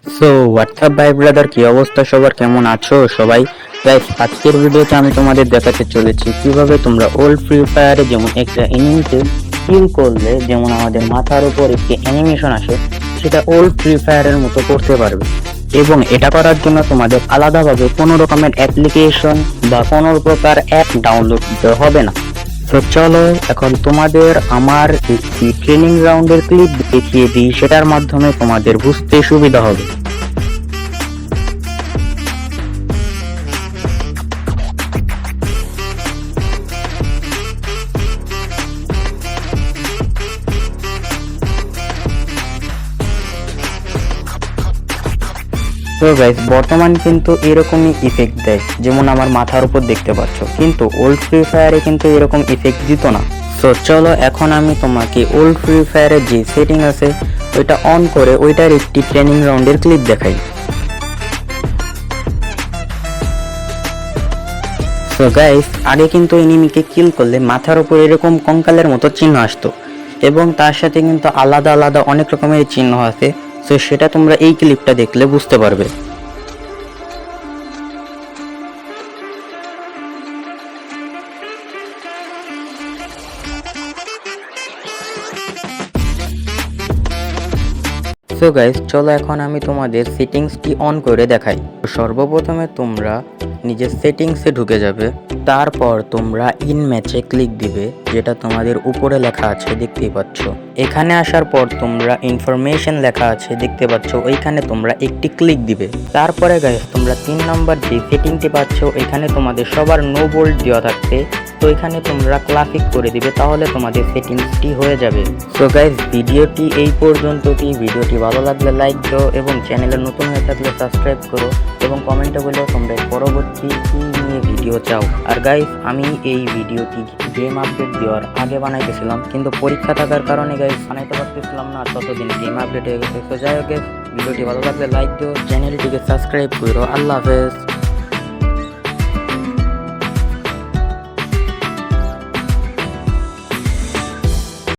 So WhatsApp ভাই brother, কি অবস্থা সবার, কেমন আছো সবাই? গাইস, আজকের ভিডিওতে আমি তোমাদের দেখাতে চলেছি কিভাবে তোমরা ওল্ড ফ্রি ফায়ারে যেমন একটা এনিমিকে কিল করলে যেমন আমাদের মাথার উপর একটি অ্যানিমেশন আসে, সেটা ওল্ড ফ্রি ফায়ারের মতো করতে পারবে। এবং এটা করার জন্য তোমাদের আলাদাভাবে কোনো রকমের অ্যাপ্লিকেশন বা কোনো প্রকার অ্যাপ ডাউনলোড দিতে হবে না। তো চলো এখন তোমাদের আমার একটি ট্রেনিং রাউন্ডের ক্লিপ দেখিয়ে দিই, সেটার মাধ্যমে তোমাদের বুঝতে সুবিধা হবে। তো গাইস, বর্তমান কিন্তু এরকমই ইফেক্ট দেয়, যেমন আমার মাথার উপর দেখতে পাচ্ছ, কিন্তু ওল্ড ফ্রি ফায়ারে কিন্তু এরকম ইফেক্ট দিত না। তো চলো এখন আমি তোমাকে ওল্ড ফ্রি ফায়ারের যে সেটিং আছে ওইটা অন করে ওইটার একটি ট্রেনিং রাউন্ডের ক্লিপ দেখাই। তো গাইস, আগে কিন্তু এনিমিকে কিল করলে মাথার উপর এরকম কঙ্কালের মতো চিহ্ন আসতো, এবং তার সাথে কিন্তু আলাদা আলাদা অনেক রকমের চিহ্ন আছে। তো সেটা তোমরা এই ক্লিপটা দেখলে বুঝতে পারবে। সো গাইস, চলো এখন আমি তোমাদের সেটিংসটি অন করে দেখাই। সর্বপ্রথমে তোমরা নিজের সেটিংসে ঢুকে যাবে, তারপর তোমরা ইন ম্যাচে ক্লিক দিবে, যেটা তোমাদের উপরে লেখা আছে দেখতেই পাচ্ছ। এখানে আসার পর তোমরা ইনফরমেশন লেখা আছে দেখতে পাচ্ছ, ওইখানে তোমরা একটি ক্লিক দিবে। তারপরে গাইস, তোমরা 3 নম্বর যে সেটিংটি পাচ্ছ এখানে তোমাদের সবার নো বোল্ড দেওয়া থাকতে, তো এখানে তোমরা ক্লাসিক করে দিবে, তাহলে তোমাদের সেটিংসটি হয়ে যাবে। সো গাইস, ভিডিওটি এই পর্যন্তই। ভিডিওটি ভালো লাগলে লাইক দাও এবং চ্যানেলে নতুন হয়ে থাকলে সাবস্ক্রাইব করো, এবং কমেন্টে বলো তোমরা পরবর্তী কি নিয়ে ভিডিও চাও। আর গাইস, আমি এই ভিডিওটি গেম আপডেট দেওয়ার আগে বানাইতেছিলাম, কিন্তু পরীক্ষা থাকার কারণে গাইস বানাইতে পারতেছিলাম না, ততদিন গেম আপডেট হয়ে গেছে। তো যাই হোক গাইস, ভিডিওটি ভালো লাগলে লাইক দিও, চ্যানেলটিকে সাবস্ক্রাইব করো। আল্লাহ হাফেজ।